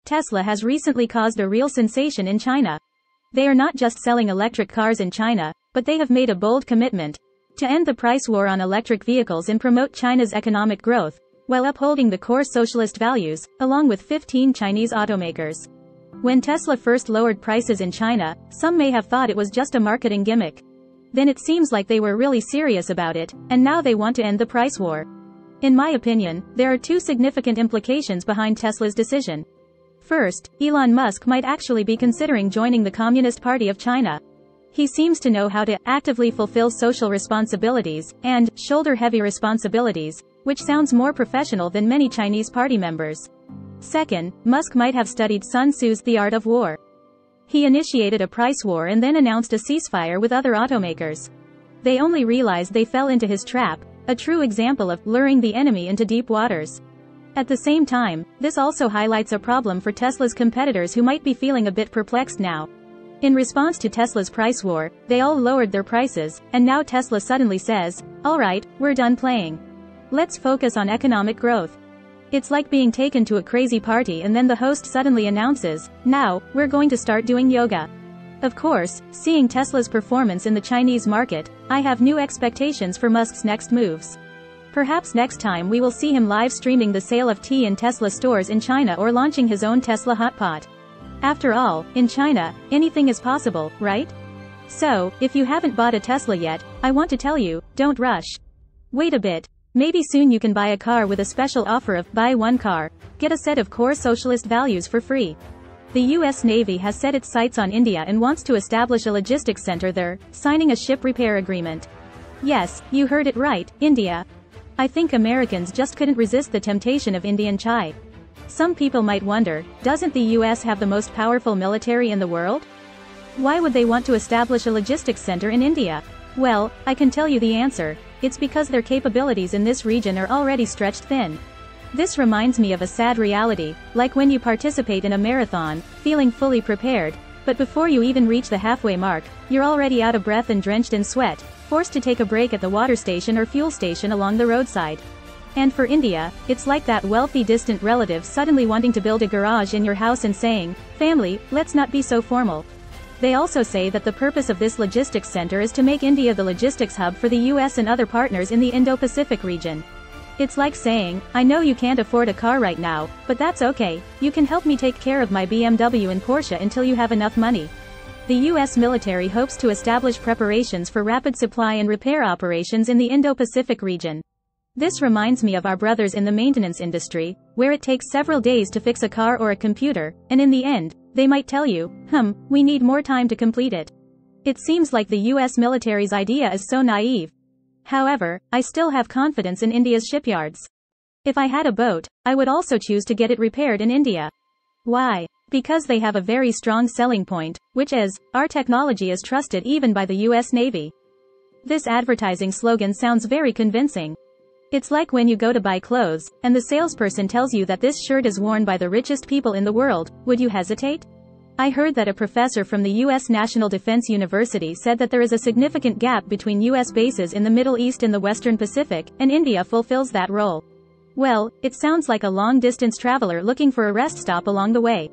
Tesla has recently caused a real sensation in China. They are not just selling electric cars in China, but they have made a bold commitment to end the price war on electric vehicles and promote China's economic growth, while upholding the core socialist values, along with 15 Chinese automakers. When Tesla first lowered prices in China, some may have thought it was just a marketing gimmick. Then it seems like they were really serious about it, and now they want to end the price war. In my opinion, there are two significant implications behind Tesla's decision. First, Elon Musk might actually be considering joining the Communist Party of China. He seems to know how to actively fulfill social responsibilities and shoulder heavy responsibilities, which sounds more professional than many Chinese party members. Second, Musk might have studied Sun Tzu's The Art of War. He initiated a price war and then announced a ceasefire with other automakers. They only realized they fell into his trap, a true example of luring the enemy into deep waters. At the same time, this also highlights a problem for Tesla's competitors who might be feeling a bit perplexed now. In response to Tesla's price war, they all lowered their prices, and now Tesla suddenly says, "Alright, we're done playing. Let's focus on economic growth." It's like being taken to a crazy party and then the host suddenly announces, "Now, we're going to start doing yoga." Of course, seeing Tesla's performance in the Chinese market, I have new expectations for Musk's next moves. Perhaps next time we will see him live streaming the sale of tea in Tesla stores in China or launching his own Tesla hotpot. After all, in China, anything is possible, right? So, if you haven't bought a Tesla yet, I want to tell you, don't rush. Wait a bit. Maybe soon you can buy a car with a special offer of buy one car, get a set of core socialist values for free. The US Navy has set its sights on India and wants to establish a logistics center there, signing a ship repair agreement. Yes, you heard it right, India. I think Americans just couldn't resist the temptation of Indian chai. Some people might wonder, doesn't the US have the most powerful military in the world? Why would they want to establish a logistics center in India? Well, I can tell you the answer. It's because their capabilities in this region are already stretched thin. This reminds me of a sad reality, like when you participate in a marathon, feeling fully prepared, but before you even reach the halfway mark, you're already out of breath and drenched in sweat, forced to take a break at the water station or fuel station along the roadside. And for India, it's like that wealthy distant relative suddenly wanting to build a garage in your house and saying, "Family, let's not be so formal." They also say that the purpose of this logistics center is to make India the logistics hub for the US and other partners in the Indo-Pacific region. It's like saying, "I know you can't afford a car right now, but that's okay, you can help me take care of my BMW and Porsche until you have enough money." The US military hopes to establish preparations for rapid supply and repair operations in the Indo-Pacific region. This reminds me of our brothers in the maintenance industry, where it takes several days to fix a car or a computer, and in the end, they might tell you, we need more time to complete it. It seems like the US military's idea is so naive. However, I still have confidence in India's shipyards. If I had a boat, I would also choose to get it repaired in India. Why? Because they have a very strong selling point, which is, our technology is trusted even by the US Navy. This advertising slogan sounds very convincing. It's like when you go to buy clothes, and the salesperson tells you that this shirt is worn by the richest people in the world, would you hesitate? I heard that a professor from the US National Defense University said that there is a significant gap between US bases in the Middle East and the Western Pacific, and India fulfills that role. Well, it sounds like a long-distance traveler looking for a rest stop along the way.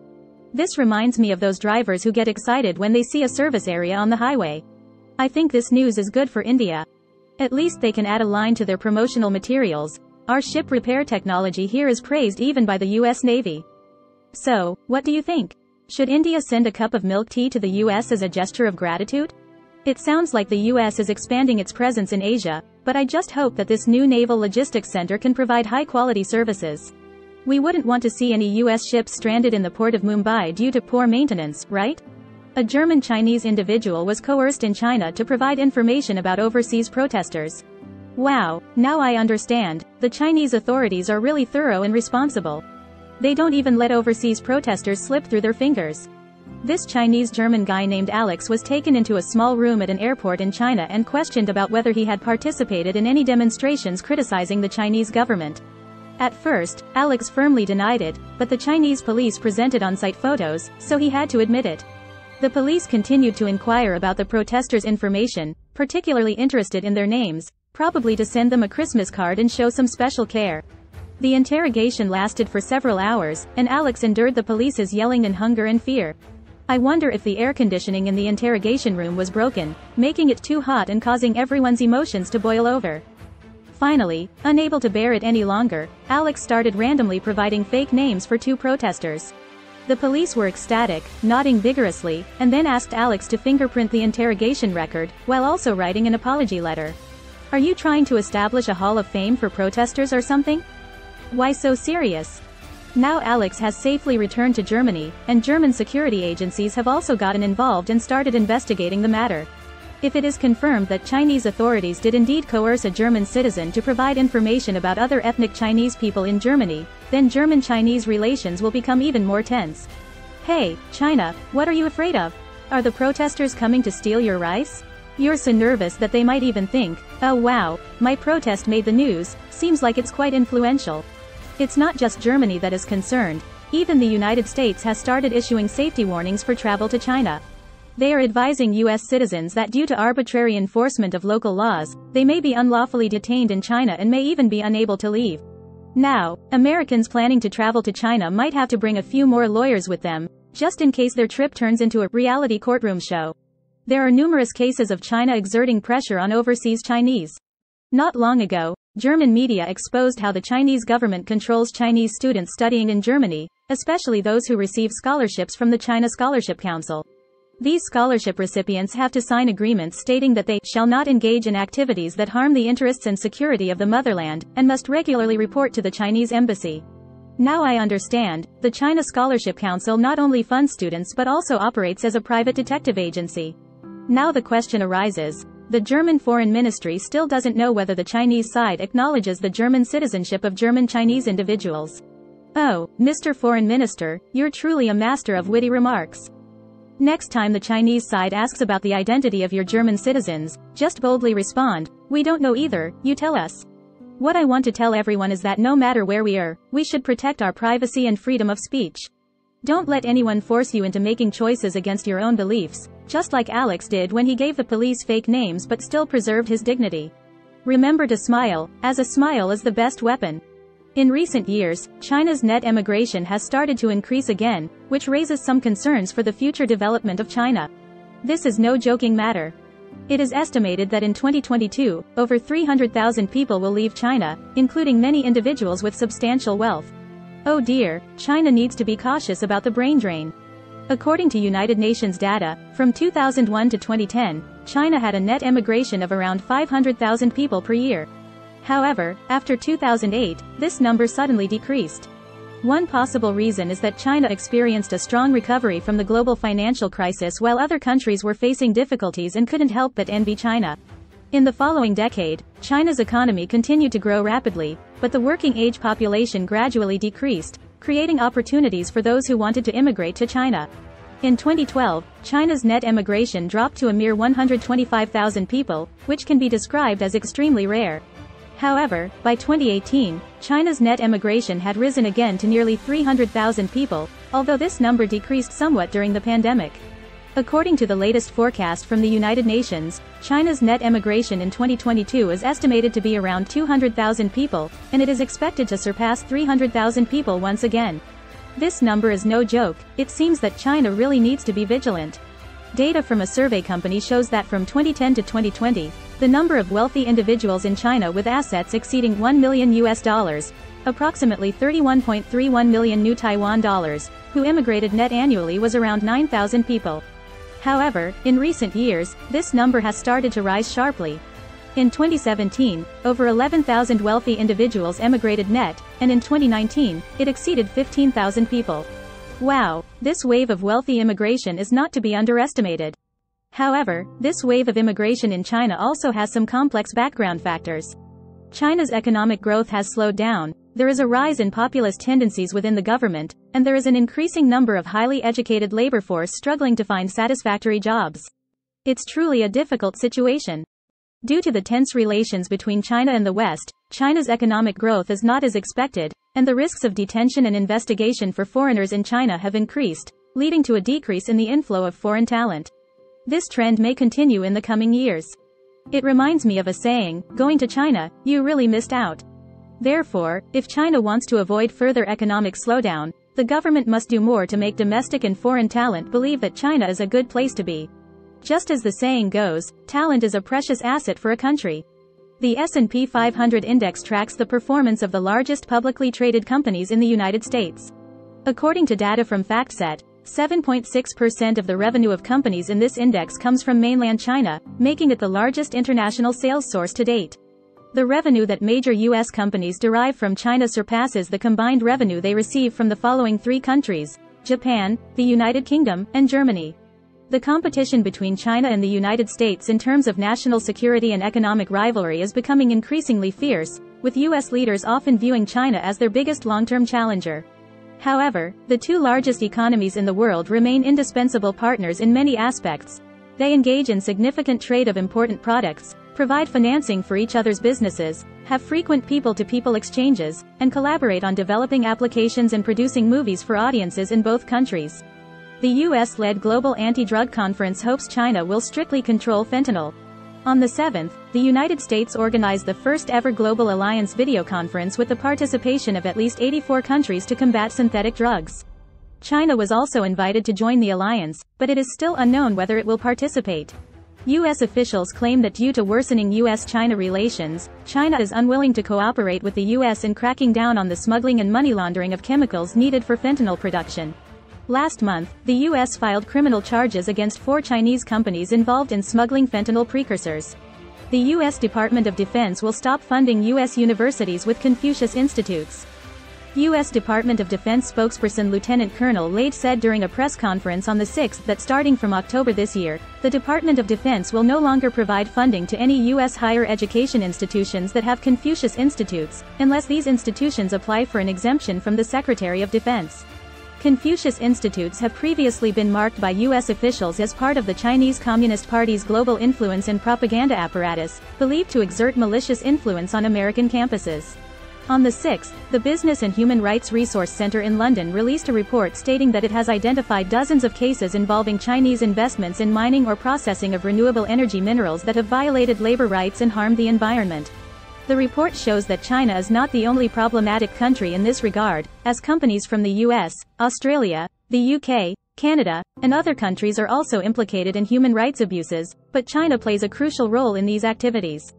This reminds me of those drivers who get excited when they see a service area on the highway. I think this news is good for India. At least they can add a line to their promotional materials. Our ship repair technology here is praised even by the US Navy. So, what do you think? Should India send a cup of milk tea to the US as a gesture of gratitude? It sounds like the US is expanding its presence in Asia, but I just hope that this new naval logistics center can provide high-quality services. We wouldn't want to see any US ships stranded in the port of Mumbai due to poor maintenance, right? A German Chinese individual was coerced in China to provide information about overseas protesters. Wow, now I understand. The Chinese authorities are really thorough and responsible. They don't even let overseas protesters slip through their fingers. This Chinese-German guy named Alex was taken into a small room at an airport in China and questioned about whether he had participated in any demonstrations criticizing the Chinese government. At first, Alex firmly denied it, but the Chinese police presented on-site photos, so he had to admit it. The police continued to inquire about the protesters' information, particularly interested in their names, probably to send them a Christmas card and show some special care. The interrogation lasted for several hours, and Alex endured the police's yelling in hunger and fear. I wonder if the air conditioning in the interrogation room was broken, making it too hot and causing everyone's emotions to boil over. Finally, unable to bear it any longer, Alex started randomly providing fake names for 2 protesters. The police were ecstatic, nodding vigorously, and then asked Alex to fingerprint the interrogation record, while also writing an apology letter. Are you trying to establish a hall of fame for protesters or something? Why so serious? Now Alex has safely returned to Germany, and German security agencies have also gotten involved and started investigating the matter. If it is confirmed that Chinese authorities did indeed coerce a German citizen to provide information about other ethnic Chinese people in Germany, then German-Chinese relations will become even more tense. Hey, China, what are you afraid of? Are the protesters coming to steal your rice? You're so nervous that they might even think, oh wow, my protest made the news, seems like it's quite influential. It's not just Germany that is concerned, even the United States has started issuing safety warnings for travel to China. They are advising U.S. citizens that due to arbitrary enforcement of local laws, they may be unlawfully detained in China and may even be unable to leave. Now, Americans planning to travel to China might have to bring a few more lawyers with them, just in case their trip turns into a reality courtroom show. There are numerous cases of China exerting pressure on overseas Chinese. Not long ago, German media exposed how the Chinese government controls Chinese students studying in Germany, especially those who receive scholarships from the China Scholarship Council. These scholarship recipients have to sign agreements stating that they shall not engage in activities that harm the interests and security of the motherland, and must regularly report to the Chinese embassy. Now I understand, the China Scholarship Council not only funds students but also operates as a private detective agency. Now the question arises, the German Foreign Ministry still doesn't know whether the Chinese side acknowledges the German citizenship of German Chinese individuals. Oh, Mr. Foreign Minister, you're truly a master of witty remarks. Next time the Chinese side asks about the identity of your German citizens, just boldly respond, we don't know either, you tell us. What I want to tell everyone is that no matter where we are, we should protect our privacy and freedom of speech. Don't let anyone force you into making choices against your own beliefs, just like Alex did when he gave the police fake names but still preserved his dignity. Remember to smile, as a smile is the best weapon. In recent years, China's net emigration has started to increase again, which raises some concerns for the future development of China. This is no joking matter. It is estimated that in 2022, over 300,000 people will leave China, including many individuals with substantial wealth. Oh dear, China needs to be cautious about the brain drain. According to United Nations data, from 2001 to 2010, China had a net emigration of around 500,000 people per year. However, after 2008, this number suddenly decreased. One possible reason is that China experienced a strong recovery from the global financial crisis while other countries were facing difficulties and couldn't help but envy China. In the following decade, China's economy continued to grow rapidly, but the working-age population gradually decreased, creating opportunities for those who wanted to immigrate to China. In 2012, China's net emigration dropped to a mere 125,000 people, which can be described as extremely rare. However, by 2018, China's net emigration had risen again to nearly 300,000 people, although this number decreased somewhat during the pandemic. According to the latest forecast from the United Nations, China's net emigration in 2022 is estimated to be around 200,000 people, and it is expected to surpass 300,000 people once again. This number is no joke. It seems that China really needs to be vigilant. Data from a survey company shows that from 2010 to 2020, the number of wealthy individuals in China with assets exceeding $1 million approximately 31.31 million new Taiwan dollars, who immigrated net annually was around 9,000 people. However, in recent years, this number has started to rise sharply. In 2017, over 11,000 wealthy individuals emigrated net, and in 2019, it exceeded 15,000 people. Wow, this wave of wealthy immigration is not to be underestimated. However, this wave of immigration in China also has some complex background factors. China's economic growth has slowed down, there is a rise in populist tendencies within the government, and there is an increasing number of highly educated labor force struggling to find satisfactory jobs. It's truly a difficult situation. Due to the tense relations between China and the West, China's economic growth is not as expected, and the risks of detention and investigation for foreigners in China have increased, leading to a decrease in the inflow of foreign talent. This trend may continue in the coming years. It reminds me of a saying, going to China, you really missed out. Therefore, if China wants to avoid further economic slowdown, the government must do more to make domestic and foreign talent believe that China is a good place to be. Just as the saying goes, talent is a precious asset for a country. The S&P 500 index tracks the performance of the largest publicly traded companies in the United States. According to data from FactSet, 7.6% of the revenue of companies in this index comes from mainland China, making it the largest international sales source to date. The revenue that major U.S. companies derive from China surpasses the combined revenue they receive from the following three countries: Japan, the United Kingdom, and Germany. The competition between China and the United States in terms of national security and economic rivalry is becoming increasingly fierce, with U.S. leaders often viewing China as their biggest long-term challenger. However, the two largest economies in the world remain indispensable partners in many aspects. They engage in significant trade of important products, provide financing for each other's businesses, have frequent people-to-people exchanges, and collaborate on developing applications and producing movies for audiences in both countries. The U.S.-led Global Anti-Drug Conference hopes China will strictly control fentanyl. On the 7th, the United States organized the first-ever Global Alliance video conference with the participation of at least 84 countries to combat synthetic drugs. China was also invited to join the alliance, but it is still unknown whether it will participate. U.S. officials claim that due to worsening U.S.-China relations, China is unwilling to cooperate with the U.S. in cracking down on the smuggling and money laundering of chemicals needed for fentanyl production. Last month, the U.S. filed criminal charges against 4 Chinese companies involved in smuggling fentanyl precursors. The U.S. Department of Defense will stop funding U.S. universities with Confucius Institutes. U.S. Department of Defense spokesperson Lieutenant Colonel Lade said during a press conference on the 6th that starting from October this year, the Department of Defense will no longer provide funding to any U.S. higher education institutions that have Confucius Institutes, unless these institutions apply for an exemption from the Secretary of Defense. Confucius Institutes have previously been marked by U.S. officials as part of the Chinese Communist Party's global influence and propaganda apparatus, believed to exert malicious influence on American campuses. On the 6th, the Business and Human Rights Resource Center in London released a report stating that it has identified dozens of cases involving Chinese investments in mining or processing of renewable energy minerals that have violated labor rights and harmed the environment. The report shows that China is not the only problematic country in this regard, as companies from the US, Australia, the UK, Canada, and other countries are also implicated in human rights abuses, but China plays a crucial role in these activities.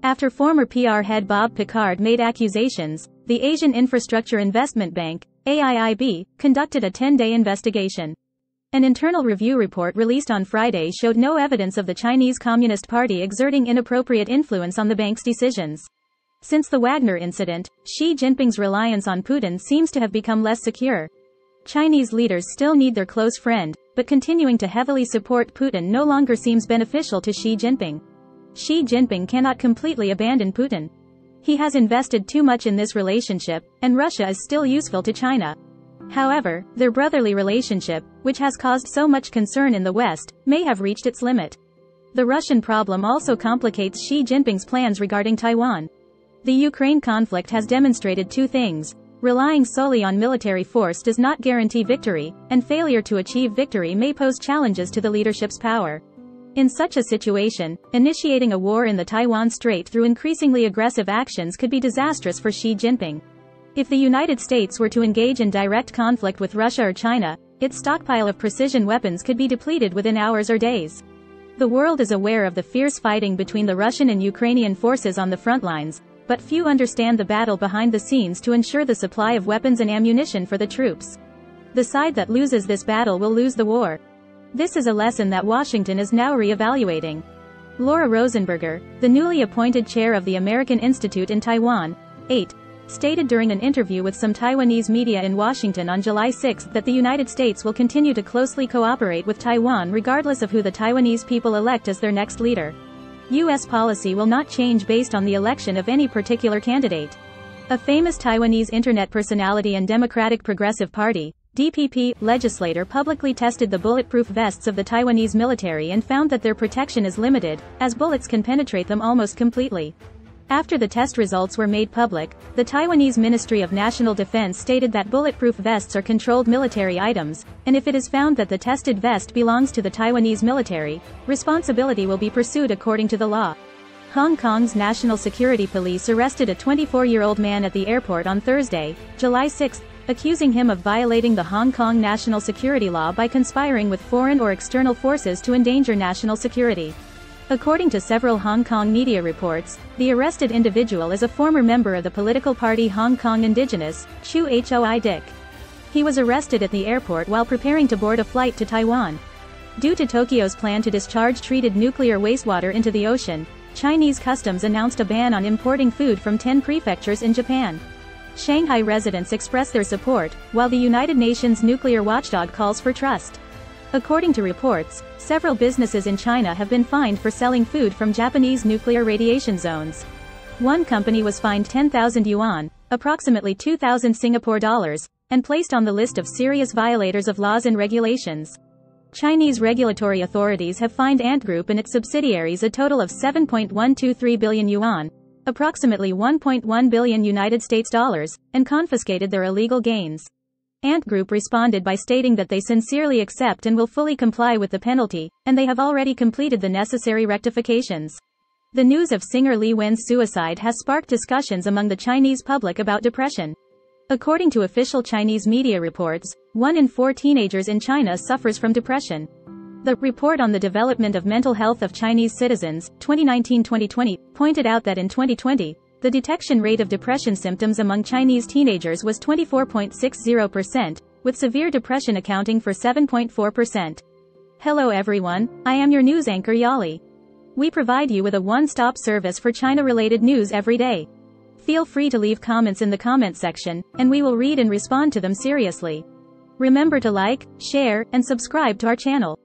After former PR head Bob Picard made accusations, the Asian Infrastructure Investment Bank, AIIB, conducted a 10-day investigation. An internal review report released on Friday showed no evidence of the Chinese Communist Party exerting inappropriate influence on the bank's decisions. Since the Wagner incident, Xi Jinping's reliance on Putin seems to have become less secure. Chinese leaders still need their close friend, but continuing to heavily support Putin no longer seems beneficial to Xi Jinping. Xi Jinping cannot completely abandon Putin. He has invested too much in this relationship, and Russia is still useful to China. However, their brotherly relationship, which has caused so much concern in the West, may have reached its limit. The Russian problem also complicates Xi Jinping's plans regarding Taiwan. The Ukraine conflict has demonstrated two things: relying solely on military force does not guarantee victory, and failure to achieve victory may pose challenges to the leadership's power. In such a situation, initiating a war in the Taiwan Strait through increasingly aggressive actions could be disastrous for Xi Jinping. If the United States were to engage in direct conflict with Russia or China, its stockpile of precision weapons could be depleted within hours or days. The world is aware of the fierce fighting between the Russian and Ukrainian forces on the front lines, but few understand the battle behind the scenes to ensure the supply of weapons and ammunition for the troops. The side that loses this battle will lose the war. This is a lesson that Washington is now re-evaluating. Laura Rosenberger, the newly appointed chair of the American Institute in Taiwan, 8, stated during an interview with some Taiwanese media in Washington on July 6 that the United States will continue to closely cooperate with Taiwan regardless of who the Taiwanese people elect as their next leader. U.S. policy will not change based on the election of any particular candidate. A famous Taiwanese internet personality and Democratic Progressive Party, DPP, legislator publicly tested the bulletproof vests of the Taiwanese military and found that their protection is limited, as bullets can penetrate them almost completely. After the test results were made public, the Taiwanese Ministry of National Defense stated that bulletproof vests are controlled military items, and if it is found that the tested vest belongs to the Taiwanese military, responsibility will be pursued according to the law. Hong Kong's National Security Police arrested a 24-year-old man at the airport on Thursday, July 6, accusing him of violating the Hong Kong national security law by conspiring with foreign or external forces to endanger national security. According to several Hong Kong media reports, the arrested individual is a former member of the political party Hong Kong Indigenous, Chu Hoi Dick. He was arrested at the airport while preparing to board a flight to Taiwan. Due to Tokyo's plan to discharge treated nuclear wastewater into the ocean, Chinese customs announced a ban on importing food from 10 prefectures in Japan. Shanghai residents express their support, while the United Nations nuclear watchdog calls for trust. According to reports, several businesses in China have been fined for selling food from Japanese nuclear radiation zones. One company was fined 10,000 yuan, approximately 2,000 Singapore dollars, and placed on the list of serious violators of laws and regulations. Chinese regulatory authorities have fined Ant Group and its subsidiaries a total of 7.123 billion yuan, approximately 1.1 billion United States dollars, and confiscated their illegal gains. Ant Group responded by stating that they sincerely accept and will fully comply with the penalty, and they have already completed the necessary rectifications. The news of singer Li Wen's suicide has sparked discussions among the Chinese public about depression. According to official Chinese media reports, 1 in 4 teenagers in China suffers from depression. The report on the development of mental health of Chinese citizens, 2019-2020, pointed out that in 2020, the detection rate of depression symptoms among Chinese teenagers was 24.60%, with severe depression accounting for 7.4%. Hello everyone, I am your news anchor Yali. We provide you with a one-stop service for China-related news every day. Feel free to leave comments in the comment section, and we will read and respond to them seriously. Remember to like, share, and subscribe to our channel.